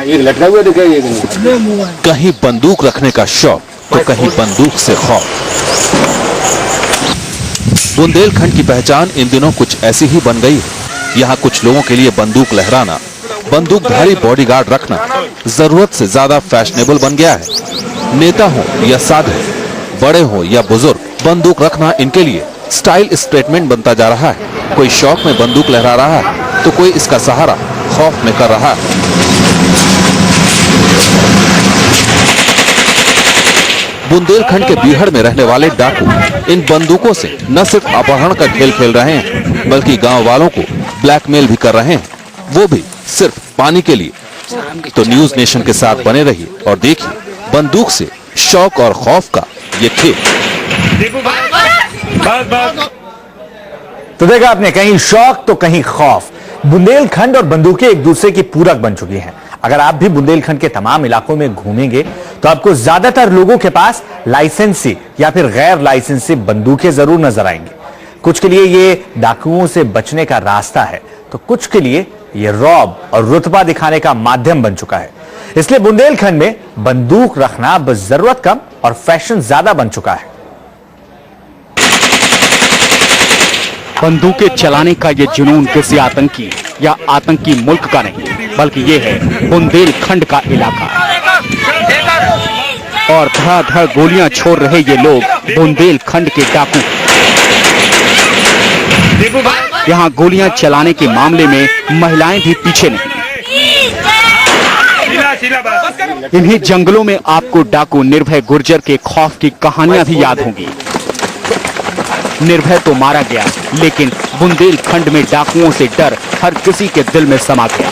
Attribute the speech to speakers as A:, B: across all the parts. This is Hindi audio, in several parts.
A: एक लटका हुआ दिखा,
B: कहीं बंदूक रखने का शौक तो कहीं बंदूक से खौफ। बुंदेलखंड की पहचान इन दिनों कुछ ऐसी ही बन गई है। यहाँ कुछ लोगों के लिए बंदूक लहराना, बंदूकधारी बॉडीगार्ड रखना जरूरत से ज्यादा फैशनेबल बन गया है। नेता हो या साधु, बड़े हो या बुजुर्ग, बंदूक रखना इनके लिए स्टाइल स्टेटमेंट बनता जा रहा है। कोई शौक में बंदूक लहरा रहा है तो कोई इसका सहारा खौफ में कर रहा है। बुंदेलखंड के बीहड़ में रहने वाले डाकू इन बंदूकों से न सिर्फ अपहरण का खेल खेल रहे हैं, बल्कि गांव वालों को ब्लैकमेल भी कर रहे हैं, वो भी सिर्फ पानी के लिए। तो न्यूज नेशन के साथ बने रहिए और देखिए बंदूक से शौक और खौफ का ये खेल।
C: तो देखा आपने, कहीं शौक तो कहीं खौफ। बुंदेलखंड और बंदूकें एक दूसरे की पूरक बन चुकी हैं। अगर आप भी बुंदेलखंड के तमाम इलाकों में घूमेंगे तो आपको ज्यादातर लोगों के पास लाइसेंसी या फिर गैर लाइसेंसी बंदूकें जरूर नजर आएंगी। कुछ के लिए ये डाकुओं से बचने का रास्ता है, तो कुछ के लिए ये रौब और रुतबा दिखाने का माध्यम बन चुका है। इसलिए बुंदेलखंड में बंदूक रखना अब जरूरत कम और फैशन ज्यादा बन चुका है।
D: बंदूकें चलाने का ये जुनून किसी आतंकी या आतंकी मुल्क का नहीं, बल्कि ये है बुंदेलखंड का इलाका। और धड़ाधड़ गोलियां छोड़ रहे ये लोग बुंदेलखंड के डाकू। यहाँ गोलियां चलाने के मामले में महिलाएं भी पीछे नहीं। इन्हीं जंगलों में आपको डाकू निर्भय गुर्जर के खौफ की कहानियां भी याद होंगी। निर्भय तो मारा गया, लेकिन बुंदेलखंड में डाकुओं से डर हर किसी के दिल में समा गया।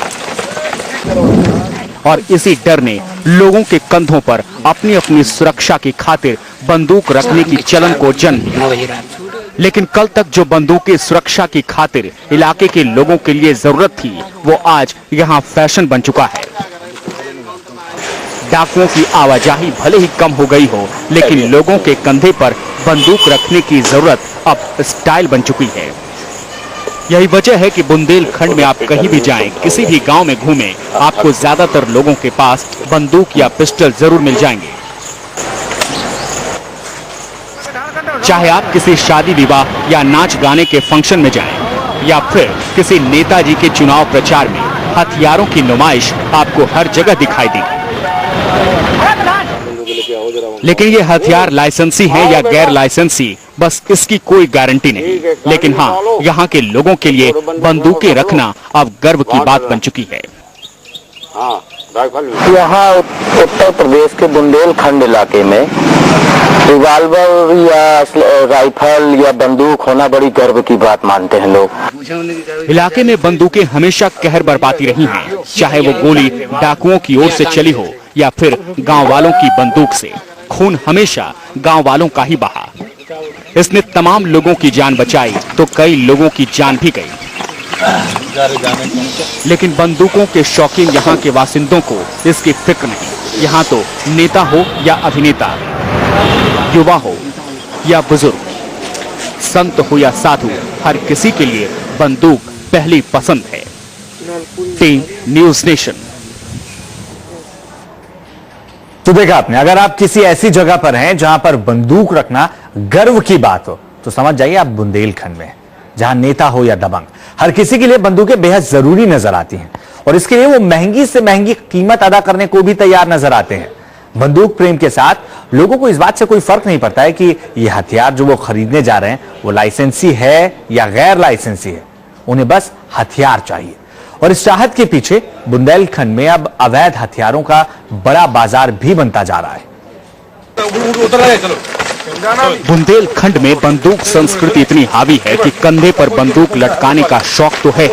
D: और इसी डर ने लोगों के कंधों पर अपनी अपनी सुरक्षा की खातिर बंदूक रखने की चलन को जन्म दिया। लेकिन कल तक जो बंदूकें सुरक्षा की खातिर इलाके के लोगों के लिए जरूरत थी, वो आज यहाँ फैशन बन चुका है। डाकुओं की आवाजाही भले ही कम हो गई हो, लेकिन लोगों के कंधे पर बंदूक रखने की जरूरत अब स्टाइल बन चुकी है। यही वजह है कि बुंदेलखंड में आप कहीं भी जाएं, किसी भी गांव में घूमें, आपको ज्यादातर लोगों के पास बंदूक या पिस्टल जरूर मिल जाएंगे। चाहे आप किसी शादी विवाह या नाच गाने के फंक्शन में जाएं, या फिर किसी नेताजी के चुनाव प्रचार में, हथियारों की नुमाइश आपको हर जगह दिखाई देगी। लेकिन ये हथियार लाइसेंसी हैं या गैर लाइसेंसी, बस इसकी कोई गारंटी नहीं। लेकिन हाँ, यहाँ के लोगों के लिए बंदूकें रखना अब गर्व की बात बन चुकी है।
E: यहाँ उत्तर प्रदेश के बुंदेलखंड इलाके में रिवाल्वर या राइफल या बंदूक होना बड़ी गर्व की बात मानते हैं लोग।
D: इलाके में बंदूकें हमेशा कहर बरपाती रही हैं, चाहे वो गोली डाकुओं की ओर से चली हो या फिर गांव वालों की बंदूक से। खून हमेशा गांव वालों का ही बहा। इसने तमाम लोगों की जान बचाई तो कई लोगों की जान भी गई। लेकिन बंदूकों के शौकीन यहाँ के वासिंदों को इसकी फिक्र नहीं। यहाँ तो नेता हो या अभिनेता, युवा हो या बुजुर्ग, संत हो या साधु, हर किसी के लिए बंदूक पहली पसंद है। Team news nation.
C: तो देखा आपने, अगर आप किसी ऐसी जगह पर हैं जहां पर बंदूक रखना गर्व की बात हो, तो समझ जाइए आप बुंदेलखंड में, जहां नेता हो या दबंग, हर किसी के लिए बंदूकें बेहद जरूरी नजर आती हैं। और इसके लिए वो महंगी से महंगी कीमत अदा करने को भी तैयार नजर आते हैं। बंदूक प्रेम के साथ लोगों को इस बात से कोई फर्क नहीं पड़ता है कि ये हथियार जो वो खरीदने जा रहे हैं वो लाइसेंसी है या गैर लाइसेंसी है। उन्हें बस हथियार चाहिए। और इस चाहत के पीछे बुंदेलखंड में अब अवैध हथियारों का बड़ा बाजार भी बनता जा रहा है।
D: बुंदेलखंड में बंदूक संस्कृति इतनी हावी है कि कंधे पर बंदूक लटकाने का शौक तो है,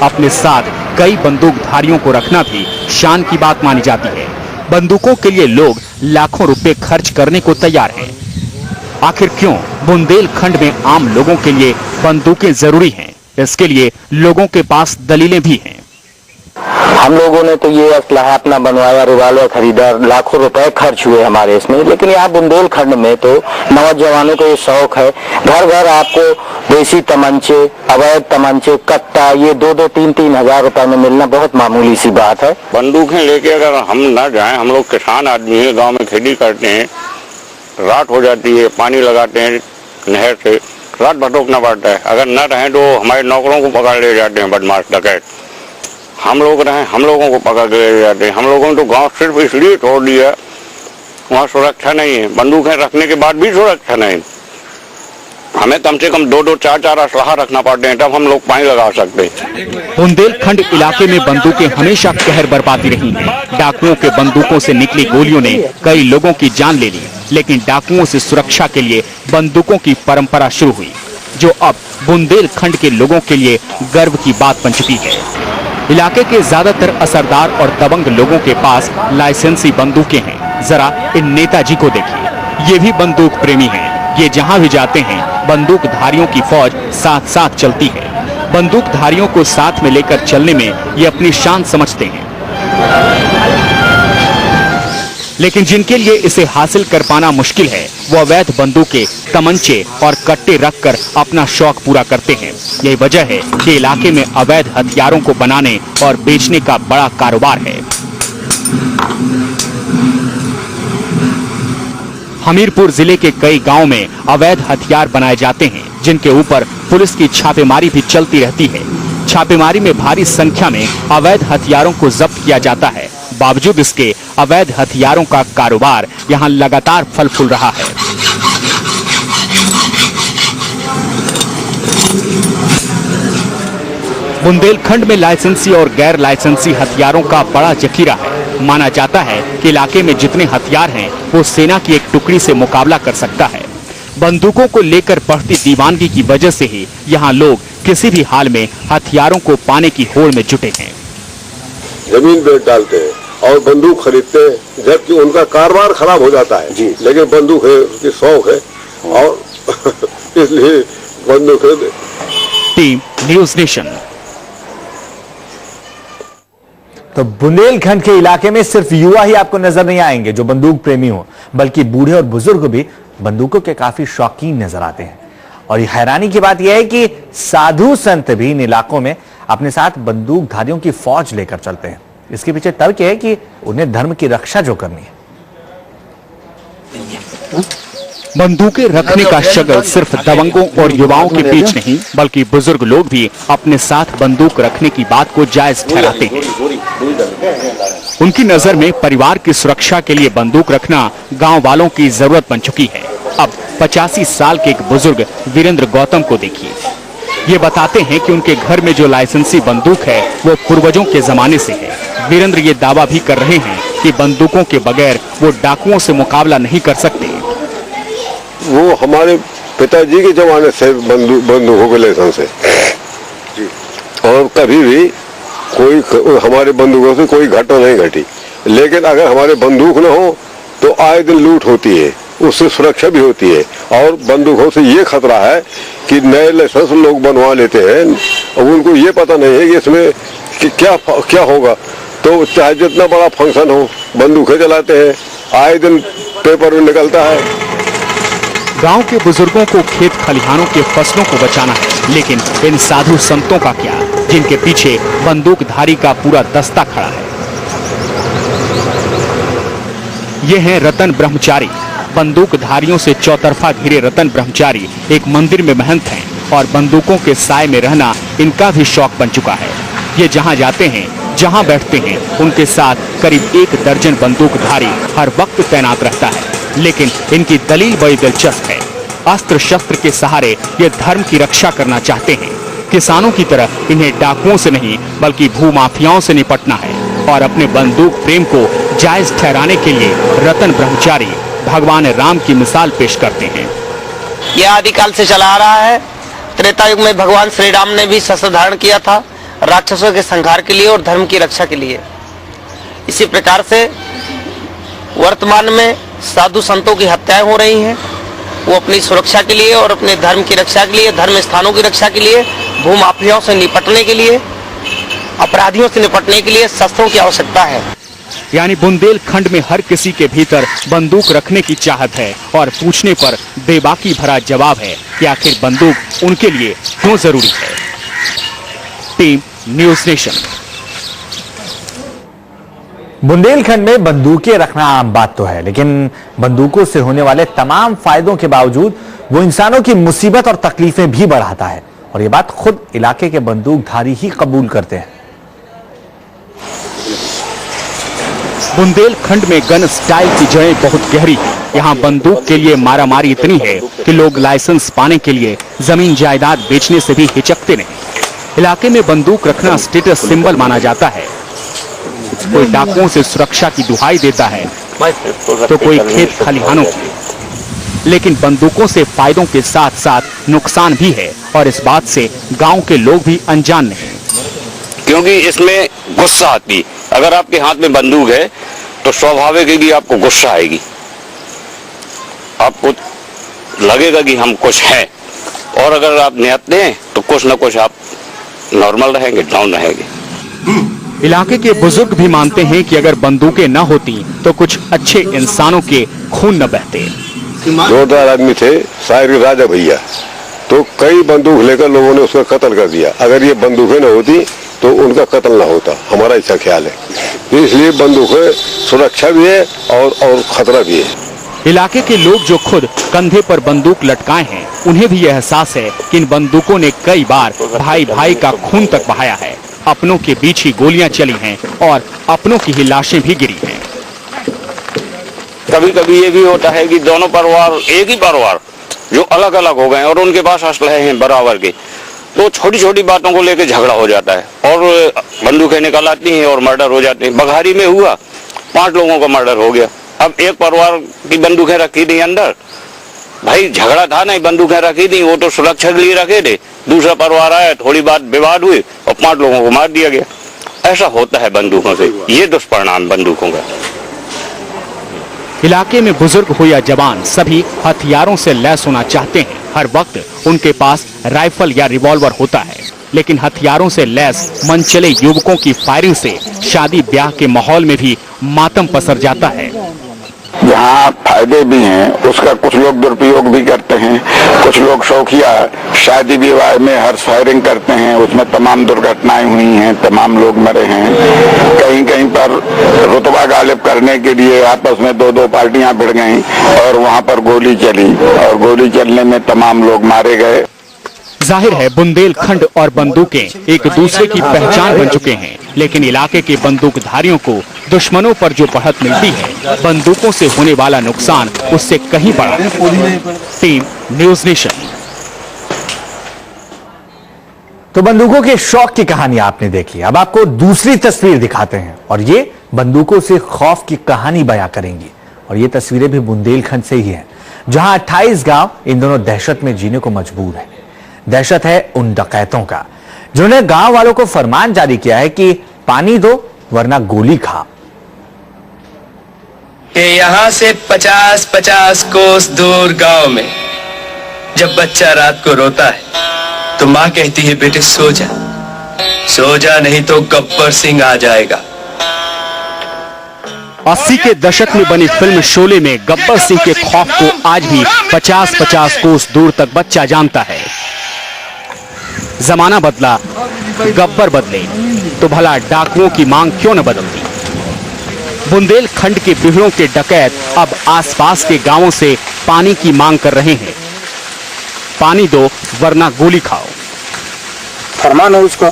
D: अपने साथ कई बंदूकधारियों को रखना भी शान की बात मानी जाती है। बंदूकों के लिए लोग लाखों रुपए खर्च करने को तैयार हैं। आखिर क्यों बुंदेलखंड में आम लोगों के लिए बंदूकें जरूरी हैं? इसके लिए लोगों के पास दलीलें भी हैं।
E: हम लोगों ने तो ये असलहा अपना बनवाया, रिवाल्वर खरीदा, लाखों रुपए खर्च हुए हमारे इसमें। लेकिन यहाँ बुंदेलखंड में तो नौजवानों को ये शौक है, घर घर आपको देसी तमंचे, अवैध तमंचे, कट्टा, ये 2-2, 3-3 हजार रुपए में मिलना बहुत मामूली सी बात है।
A: बंदूकें लेके अगर हम ना जाएं, हम लोग किसान आदमी हैं, गांव में खेती करते हैं, रात हो जाती है, पानी लगाते हैं नहर से, रात भर रोकना पड़ता है। अगर न रहें तो हमारे नौकरों को पकड़ ले जाते हैं बदमाश डकैत। हम लोग रहें, हम लोगों को पकड़ के ले जाते हैं। हम लोगों ने तो गांव सिर्फ इसलिए छोड़ दिया, वहाँ सुरक्षा नहीं है, बंदूकें रखने के बाद भी सुरक्षा नहीं। हमें कम से कम 2-2, 4-4 असलहा रखना पड़ते हैं, तब हम लोग पानी लगा सकते हैं।
D: बुंदेलखंड इलाके में बंदूकें हमेशा कहर बरपाती रही हैं। डाकुओं के बंदूकों से निकली गोलियों ने कई लोगों की जान ले ली, लेकिन डाकुओं से सुरक्षा के लिए बंदूकों की परंपरा शुरू हुई, जो अब बुंदेलखंड के लोगों के लिए गर्व की बात बन चुकी है। इलाके के ज्यादातर असरदार और दबंग लोगों के पास लाइसेंसी बंदूकें हैं। जरा इन नेताजी को देखिए, ये भी बंदूक प्रेमी हैं। ये जहां भी जाते हैं, बंदूकधारियों की फौज साथ साथ चलती है। बंदूकधारियों को साथ में लेकर चलने में ये अपनी शान समझते हैं। लेकिन जिनके लिए इसे हासिल कर पाना मुश्किल है, वो अवैध बंदूकें, तमंचे और कट्टे रखकर अपना शौक पूरा करते हैं। यही वजह है कि इलाके में अवैध हथियारों को बनाने और बेचने का बड़ा कारोबार है। हमीरपुर जिले के कई गांवों में अवैध हथियार बनाए जाते हैं, जिनके ऊपर पुलिस की छापेमारी भी चलती रहती है। छापेमारी में भारी संख्या में अवैध हथियारों को जब्त किया जाता है। बावजूद इसके अवैध हथियारों का कारोबार यहां लगातार फल फूल रहा है। बुंदेलखंड में लाइसेंसी और गैर लाइसेंसी हथियारों का बड़ा जखीरा है। माना जाता है कि इलाके में जितने हथियार हैं, वो सेना की एक टुकड़ी से मुकाबला कर सकता है। बंदूकों को लेकर बढ़ती दीवानगी की वजह से ही यहाँ लोग किसी भी हाल में हथियारों को पाने की होड़ में जुटे हैं।
F: जमीन बेच डालते हैं और बंदूक खरीदते हैं, जबकि उनका कारोबार खराब हो जाता है जी। लेकिन बंदूक है, उसकी शौक है और इसलिए बंदूक है।
D: Team news nation.
C: तो बुंदेलखंड के इलाके में सिर्फ युवा ही आपको नजर नहीं आएंगे जो बंदूक प्रेमी हो, बल्कि बूढ़े और बुजुर्ग भी बंदूकों के काफी शौकीन नजर आते हैं। और ये हैरानी की बात यह है कि साधु संत भी इन इलाकों में अपने साथ बंदूकधारियों की फौज लेकर चलते हैं। इसके पीछे तर्क है कि उन्हें धर्म की रक्षा जो करनी है।
D: बंदूकें रखने का शगल सिर्फ दबंगों और युवाओं के बीच नहीं, बल्कि बुजुर्ग लोग भी अपने साथ बंदूक रखने की बात को जायज ठहराते हैं। उनकी नजर में परिवार की सुरक्षा के लिए बंदूक रखना गांव वालों की जरूरत बन चुकी है। अब 85 साल के एक बुजुर्ग वीरेंद्र गौतम को देखिए। ये बताते हैं कि उनके घर में जो लाइसेंसी बंदूक है, वो पूर्वजों के जमाने से है। वीरेंद्र ये दावा भी कर रहे हैं कि बंदूकों के बगैर वो डाकुओं से मुकाबला नहीं कर सकते।
F: वो हमारे पिताजी के जमाने से बंदूकों के लाइसेंस है और कभी भी कोई हमारे बंदूकों से कोई घटना नहीं घटी। लेकिन अगर हमारे बंदूक न हो तो आए दिन लूट होती है, उससे सुरक्षा भी होती है। और बंदूकों से ये खतरा है कि नए लाइसेंस लोग बनवा लेते हैं और उनको ये पता नहीं है कि इसमें कि क्या होगा। तो चाहे जितना बड़ा फंक्शन हो, बंदूकें चलाते हैं, आए दिन पेपर में निकलता है।
D: गांव के बुजुर्गों को खेत खलिहानों के फसलों को बचाना है, लेकिन इन साधु संतों का क्या, जिनके पीछे बंदूकधारी का पूरा दस्ता खड़ा है। ये हैं रतन ब्रह्मचारी। बंदूकधारियों से चौतरफा घिरे रतन ब्रह्मचारी एक मंदिर में महंत हैं और बंदूकों के साए में रहना इनका भी शौक बन चुका है। ये जहां जाते हैं, जहां बैठते हैं, उनके साथ करीब 1 दर्जन बंदूकधारी हर वक्त तैनात रहता है। लेकिन इनकी दलील बड़ी दिलचस्प है। अस्त्र शस्त्र के सहारे ये धर्म की रक्षा करना चाहते हैं। किसानों की तरह इन्हें डाकुओं से नहीं, बल्कि भूमाफियाओं से निपटना है। और अपने बंदूक प्रेम को जायज ठहराने के लिए रतन ब्रह्मचारी भगवान राम की मिसाल पेश करते हैं।
G: यह आदिकाल से चला आ रहा है। त्रेता युग में भगवान श्री राम ने भी शस्त्र धारण किया था, राक्षसों के संहार के लिए और धर्म की रक्षा के लिए। इसी प्रकार से वर्तमान में साधु संतों की हत्याएं हो रही हैं। वो अपनी सुरक्षा के लिए और अपने धर्म की रक्षा के लिए, धर्म स्थानों की रक्षा के लिए, भूमाफियाओं से निपटने के लिए अपराधियों से निपटने के लिए शस्त्रों की आवश्यकता है।
D: यानी बुंदेलखंड में हर किसी के भीतर बंदूक रखने की चाहत है और पूछने पर बेबाकी भरा जवाब है कि आखिर बंदूक उनके लिए क्यों जरूरी है। Team news nation.
C: बुंदेलखंड में बंदूकें रखना आम बात तो है, लेकिन बंदूकों से होने वाले तमाम फायदों के बावजूद वो इंसानों की मुसीबत और तकलीफें भी बढ़ाता है, और ये बात खुद इलाके के बंदूकधारी ही कबूल करते हैं।
D: बुंदेलखंड में गन स्टाइल की जड़ें बहुत गहरी हैं। यहाँ बंदूक के लिए मारामारी इतनी है कि लोग लाइसेंस पाने के लिए जमीन जायदाद बेचने से भी हिचकते नहीं। इलाके में बंदूक रखना स्टेटस सिंबल माना जाता है। कोई डाकुओं से सुरक्षा की दुहाई देता है तो कोई खेत खलिहानों की। लेकिन बंदूकों से फायदों के साथ साथ नुकसान भी है, और इस बात से गांव के लोग भी अनजान नहीं।
A: क्योंकि इसमें गुस्सा आती। अगर आपके हाथ में बंदूक है तो स्वाभाविक है कि आपको गुस्सा आएगी, आपको लगेगा कि हम कुछ हैं, और अगर आप नियतते हैं तो कुछ ना कुछ आप नॉर्मल रहेंगे, डाउन रहेंगे।
D: इलाके के बुजुर्ग भी मानते हैं कि अगर बंदूकें न होती तो कुछ अच्छे इंसानों के खून न बहते।
F: 2 आदमी थे, शायर के राजा भैया, तो कई बंदूक लेकर लोगों ने उसका कत्ल कर दिया। अगर ये बंदूकें न होती तो उनका कत्ल न होता, हमारा ऐसा ख्याल है। इसलिए बंदूकें सुरक्षा भी है और खतरा भी है।
D: इलाके के लोग जो खुद कंधे पर बंदूक लटकाए हैं, उन्हें भी यह एहसास है कि इन बंदूकों ने कई बार भाई भाई का खून तक बहाया है। अपनों के बीच ही गोलियां चली हैं और अपनों की ही लाशें भी गिरी हैं।
A: कभी कभी ये भी होता है कि दोनों परिवार, एक ही परिवार जो अलग अलग हो गए और उनके पास असलहे हैं बराबर के, तो छोटी छोटी बातों को लेकर झगड़ा हो जाता है और बंदूकें निकल आती हैं और मर्डर हो जाते हैं। बघारी में हुआ, 5 लोगों का मर्डर हो गया। अब एक परिवार की बंदूकें रखी थी अंदर, भाई झगड़ा था नहीं, बंदूकें रखी थी, वो तो सुरक्षा के लिए रखे थे। दूसरा परिवार आया, थोड़ी बात विवाद हुई और 5 लोगों को मार दिया गया। ऐसा होता है बंदूकों से, ये दुष्परिणाम बंदूकों का।
D: इलाके में बुजुर्ग हो या जवान, सभी हथियारों से लैस होना चाहते हैं। हर वक्त उनके पास राइफल या रिवॉल्वर होता है, लेकिन हथियारों से लैस मनचले युवकों की फायरिंग से शादी ब्याह के माहौल में भी मातम पसर जाता है।
H: जहाँ फायदे भी हैं, उसका कुछ लोग दुरुपयोग भी करते हैं। कुछ लोग शौकिया शादी विवाह में हर्ष फायरिंग करते हैं, उसमें तमाम दुर्घटनाएं हुई हैं, तमाम लोग मरे हैं। कहीं कहीं पर रुतबा गालिब करने के लिए आपस में 2-2 पार्टियां भिड़ गईं और वहाँ पर गोली चली, और गोली चलने में तमाम लोग मारे गए।
D: जाहिर है बुंदेलखंड और बंदूकें एक दूसरे की पहचान बन चुके हैं, लेकिन इलाके के बंदूकधारियों को दुश्मनों पर जो बढ़त मिलती है, बंदूकों से होने वाला नुकसान उससे कहीं बड़ा है। Team news nation.
C: तो बंदूकों के शौक की कहानी आपने देखी, अब आपको दूसरी तस्वीर दिखाते हैं, और ये बंदूकों से खौफ की कहानी बयां करेंगी। और ये तस्वीरें भी बुंदेलखंड से ही हैं, जहां 28 गांव इन दोनों दहशत में जीने को मजबूर हैं। दहशत है उन डकैतों का जिन्होंने गांव वालों को फरमान जारी किया है कि पानी दो वरना गोली खा।
I: यहाँ से 50-50 कोस दूर गांव में जब बच्चा रात को रोता है तो माँ कहती है बेटे सो जा, सो जा नहीं तो गब्बर सिंह आ जाएगा।
D: 80 के दशक में बनी फिल्म शोले में गब्बर सिंह के खौफ को आज भी 50-50 कोस दूर तक बच्चा जानता है। जमाना बदला, गब्बर बदले, तो भला डाकुओं की मांग क्यों न बदलती। बुंदेलखंड के बिहड़ों के डकैत अब आसपास के गांवों से पानी की मांग कर रहे हैं। पानी दो वरना गोली खाओ।
J: फरमान है उसका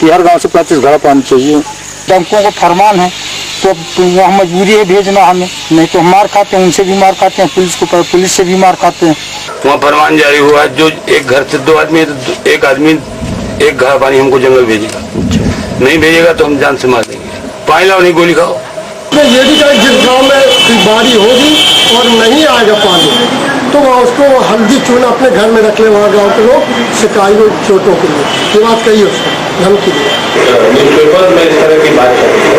J: कि हर गांव से 35 घर पानी चाहिए। डंकों का फरमान है तो वहाँ मजबूरी है भेजना हमें, नहीं तो हम मार खाते हैं, उनसे भी मार खाते हैं, पुलिस से भी मार खाते हैं।
K: वहाँ फरमान जारी हुआ जो एक घर से 2 आदमी, एक आदमी एक घर पानी हमको जंगल भेजेगा, नहीं भेजेगा तो हम जान से मार देंगे। पानी लाओ नहीं गोली खाओ।
J: ये भी कहा जिस गाँव में बारी होगी और नहीं आएगा पानी तो वहाँ उसको हल्दी चूना अपने घर में रख ले, वहाँ गाँव के लोग शिकाई चोटों के लिए। ये बात कही उसको धमकी दी।
K: न्यूज़पेपर में इस तरह की बात करती है,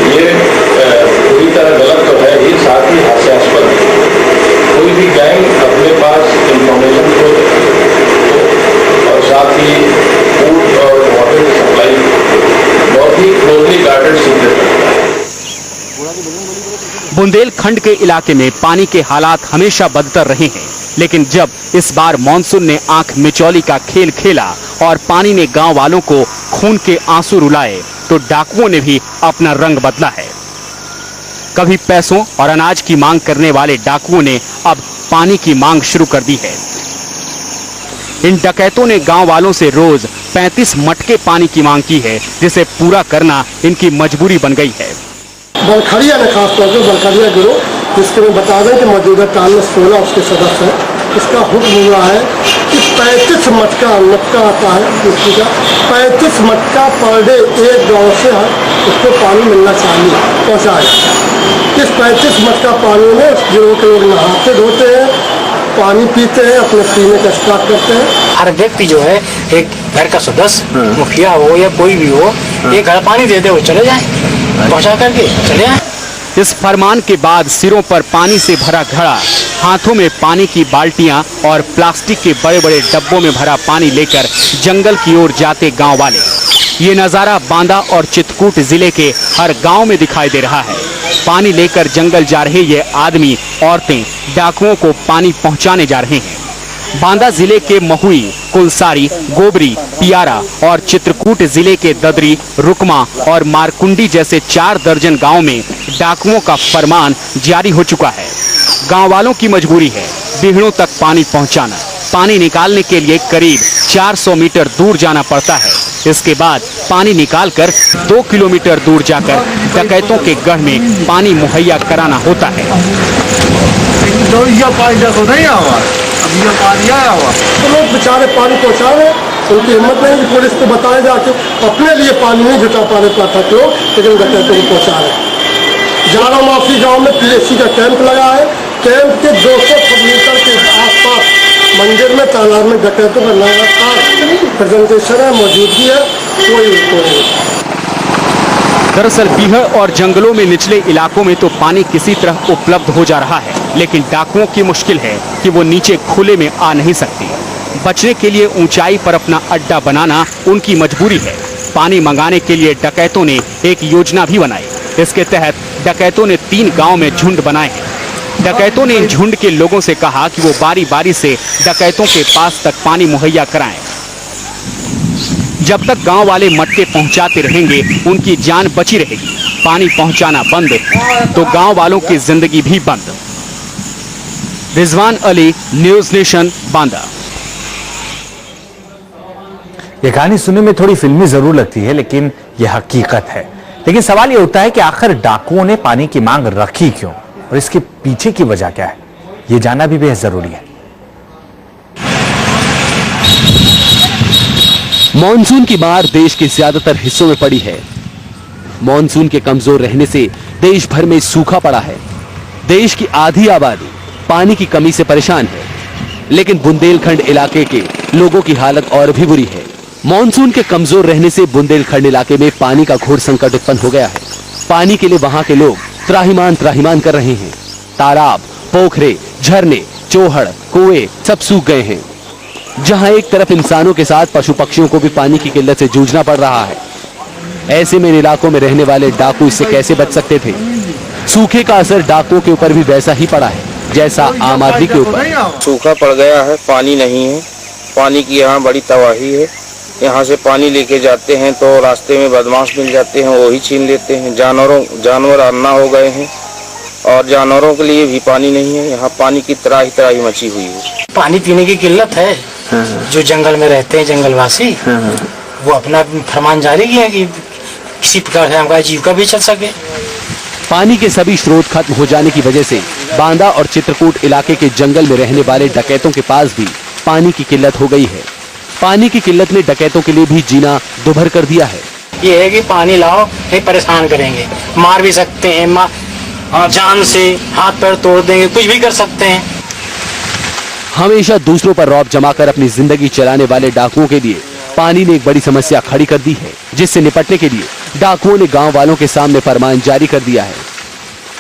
K: ये पूरी तरह गलत तो है ही, साथ ही हास्यास्पद है। कोई भी गैंग अपने पास इंफॉर्मेशन को और साथ ही फूड और वाटर की सप्लाई
D: बुंदेलखंड के इलाके में पानी के हालात हमेशा बदतर रहे हैं, लेकिन जब इस बार मानसून ने आंख मिचौली का खेल खेला और पानी ने गांव वालों को खून के आंसू रुलाए, तो डाकुओं ने भी अपना रंग बदला है। कभी पैसों और अनाज की मांग करने वाले डाकुओं ने अब पानी की मांग शुरू कर दी है। इन डकैतों ने गांव वालों से रोज 35 मटके पानी की मांग की है, जिसे पूरा करना इनकी मजबूरी बन गई है।
J: बलखड़िया ने खास तौर पर बलखड़िया गिरोह, जिसके में बता दें कि मौजूदा टाल में 16 उसके सदस्य हैं। इसका हुक्म हुआ है कि 35 मटका आता है मिट्टी का, 35 मटका पर डे एक गाँव से उसको पानी मिलना चाहिए, पहुँचाए। इस 35 मटका पानी में उस गिरोह के लोग नहाते धोते हैं, पानी पीते हैं, अपने पीने का स्टॉक करते हैं।
L: हर व्यक्ति जो है, एक घर का सदस्य, मुखिया हो या कोई भी हो, एक घर पानी दे दे, वो चले जाए, पहुँचा करके चले जाए।
D: इस फरमान के बाद सिरों पर पानी से भरा घड़ा, हाथों में पानी की बाल्टियां और प्लास्टिक के बड़े बड़े डब्बों में भरा पानी लेकर जंगल की ओर जाते गांव वाले। ये नज़ारा बांदा और चित्रकूट जिले के हर गांव में दिखाई दे रहा है। पानी लेकर जंगल जा रहे ये आदमी औरतें डाकुओं को पानी पहुंचाने जा रहे हैं। बांदा जिले के महुई, कुलसारी, गोबरी, पियारा और चित्रकूट जिले के ददरी, रुकमा और मारकुंडी जैसे 4 दर्जन गांव में डाकुओं का फरमान जारी हो चुका है। गांव वालों की मजबूरी है बीहड़ों तक पानी पहुंचाना। पानी निकालने के लिए करीब 400 मीटर दूर जाना पड़ता है। इसके बाद पानी निकालकर 2 किलोमीटर दूर जाकर डकैतों के गढ़ में पानी मुहैया कराना होता है।
J: तो लोग बेचारे पानी पहुँचा रहे, उनकी हिम्मत नहीं कि पुलिस को बताया जाके अपने लिए पानी नहीं जुटा पा रहे प्राथमिक लोग, लेकिन डकैतों को पहुँचा रहे। जारा माफी गाँव में पीएससी का कैंप लगा है। कैंप के 200 मीटर के आसपास मंदिर में, तालाब में डकैतों का लगातार प्रेजेंटेशन है, मौजूदगी है, कोई नहीं।
D: दरअसल बीहड़ और जंगलों में निचले इलाकों में तो पानी किसी तरह उपलब्ध हो जा रहा है, लेकिन डाकुओं की मुश्किल है कि वो नीचे खुले में आ नहीं सकती। बचने के लिए ऊंचाई पर अपना अड्डा बनाना उनकी मजबूरी है। पानी मंगाने के लिए डकैतों ने एक योजना भी बनाई। इसके तहत डकैतों ने 3 गांव में झुंड बनाए हैं। डकैतों ने इन झुंड के लोगों से कहा कि वो बारी बारी से डकैतों के पास तक पानी मुहैया कराएं। जब तक गांव वाले मटके पहुंचाते रहेंगे, उनकी जान बची रहेगी। पानी पहुंचाना बंद तो गांव वालों की जिंदगी भी बंद। Rizwan Ali, news nation, Banda.
C: यह कहानी सुनने में थोड़ी फिल्मी जरूर लगती है, लेकिन यह हकीकत है। लेकिन सवाल यह उठता है कि आखिर डाकुओं ने पानी की मांग रखी क्यों और इसके पीछे की वजह क्या है, यह जानना भी बेहद जरूरी है।
B: मॉनसून की मार देश के ज्यादातर हिस्सों में पड़ी है। मॉनसून के कमजोर रहने से देश भर में सूखा पड़ा है। देश की आधी आबादी पानी की कमी से परेशान है, लेकिन बुंदेलखंड इलाके के लोगों की हालत और भी बुरी है। मॉनसून के कमजोर रहने से बुंदेलखंड इलाके में पानी का घोर संकट उत्पन्न हो गया है। पानी के लिए वहां के लोग त्राहिमाम कर रहे हैं। तालाब, पोखरे, झरने, चौहड़, कुएं सब सूख गए हैं। जहां एक तरफ इंसानों के साथ पशु पक्षियों को भी पानी की किल्लत से जूझना पड़ रहा है, ऐसे में इन इलाकों में रहने वाले डाकू इससे कैसे बच सकते थे। सूखे का असर डाकुओं के ऊपर भी वैसा ही पड़ा है जैसा आम आदमी के ऊपर।
M: सूखा पड़ गया है, पानी नहीं है। पानी की यहाँ बड़ी तबाही है। यहाँ से पानी लेके जाते हैं तो रास्ते में बदमाश मिल जाते हैं, वही छीन लेते हैं। जानवर अन्ना हो गए हैं और जानवरों के लिए भी पानी नहीं है। यहाँ पानी की तराही मची हुई है।
L: पानी पीने की किल्लत है। जो जंगल में रहते हैं जंगलवासी, वो अपना फरमान जारी किया कि किसी प्रकार से हमारा जीविका भी चल सके।
B: पानी के सभी स्रोत खत्म हो जाने की वजह से बांदा और चित्रकूट इलाके के जंगल में रहने वाले डकैतों के पास भी पानी की किल्लत हो गई है। पानी की किल्लत ने डकैतों के लिए भी जीना दुभर कर दिया है।
L: ये है कि पानी लाओ, नहीं परेशान करेंगे, मार भी सकते हैं, जान से हाथ पैर तोड़ देंगे, कुछ भी कर सकते हैं।
B: हमेशा दूसरों पर रौब जमाकर अपनी जिंदगी चलाने वाले डाकुओं के लिए पानी ने एक बड़ी समस्या खड़ी कर दी है, जिससे निपटने के लिए डाकुओं ने गांव वालों के सामने फरमान जारी कर दिया है।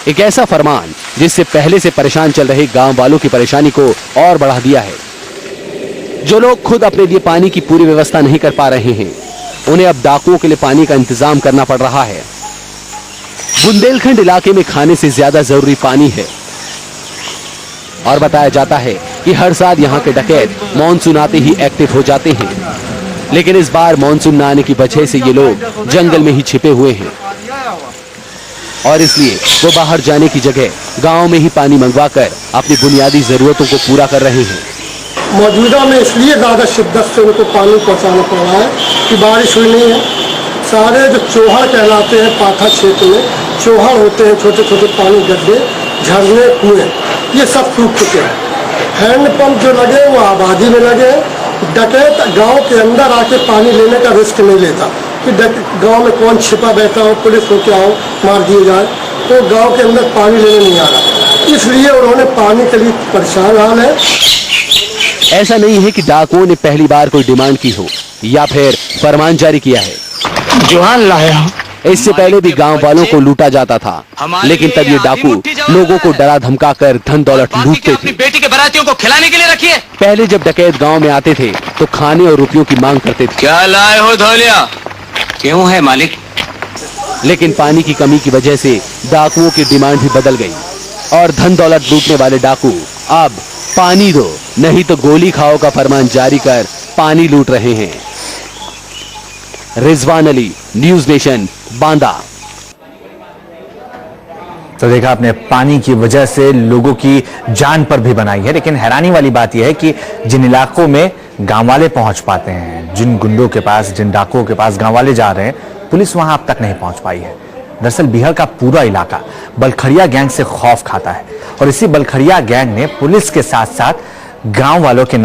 B: एक ऐसा फरमान जिससे पहले से परेशान चल रहे गांव वालों की परेशानी को और बढ़ा दिया है। जो लोग खुद अपने लिए पानी की पूरी व्यवस्था नहीं कर पा रहे हैं, उन्हें अब डाकुओं के लिए पानी का इंतजाम करना पड़ रहा है।
D: बुंदेलखंड इलाके में खाने से ज्यादा जरूरी पानी है और बताया जाता है कि हर साल यहाँ के डकैत मानसून आते ही एक्टिव हो जाते हैं, लेकिन इस बार मानसून न आने की वजह से ये लोग जंगल में ही छिपे हुए हैं और इसलिए वो बाहर जाने की जगह गांव में ही पानी मंगवाकर अपनी बुनियादी जरूरतों को पूरा कर रहे हैं।
J: मौजूदा में इसलिए ज़्यादा शिद्दत से उनको पानी पहुंचाना पड़ रहा है कि बारिश हुई नहीं है। सारे जो चौहड़ कहलाते हैं पाथा क्षेत्र में चौहड़ होते हैं, छोटे छोटे पानी गड्ढे, झरने, कुएं, ये सब सूख चुके हैं। हैंडपंप जो लगे वो आबादी में लगे हैं। डकैत गांव के अंदर आके पानी लेने का रिस्क नहीं लेता कि गांव में कौन छिपा बैठा हो, पुलिस हो क्या हो, मार दिए जाए, तो गांव के अंदर पानी लेने नहीं आ रहा। इसलिए उन्होंने पानी के लिए परेशान हाल है।
D: ऐसा नहीं है कि डाकुओं ने पहली बार कोई डिमांड की हो या फिर फरमान जारी किया है।
L: जोहान लाया,
D: इससे पहले भी गांव वालों को लूटा जाता था, लेकिन तब ये डाकू लोगों को डरा धमकाकर धन दौलत लूटते थे।
I: बेटी के बारातियों को खिलाने के लिए रखिए।
D: पहले जब डकैत गांव में आते थे तो खाने और रुपयों की मांग करते थे।
I: क्या लाए हो धौलिया? क्यों है मालिक?
D: लेकिन पानी की कमी की वजह से डाकुओं की डिमांड भी बदल गई और धन दौलत लूटने वाले डाकू अब पानी दो नहीं तो गोली खाओ का फरमान जारी कर पानी लूट रहे हैं। Rizwan Ali, news nation, Banda.
C: तो देखा आपने, पानी की वजह से लोगों की जान पर भी बनाई है। लेकिन हैरानी वाली बात यह है कि जिन इलाकों में गांव वाले पहुंच पाते हैं, जिन गुंडों के पास, जिन डाकुओं के पास गांव वाले जा रहे हैं, पुलिस वहां अब तक नहीं पहुंच पाई है। दरअसल बिहार का पूरा इलाका बलखड़िया गैंग से खौफ खाता है और इसी बलखड़िया गैंग ने पुलिस के साथ साथ गांव वालों के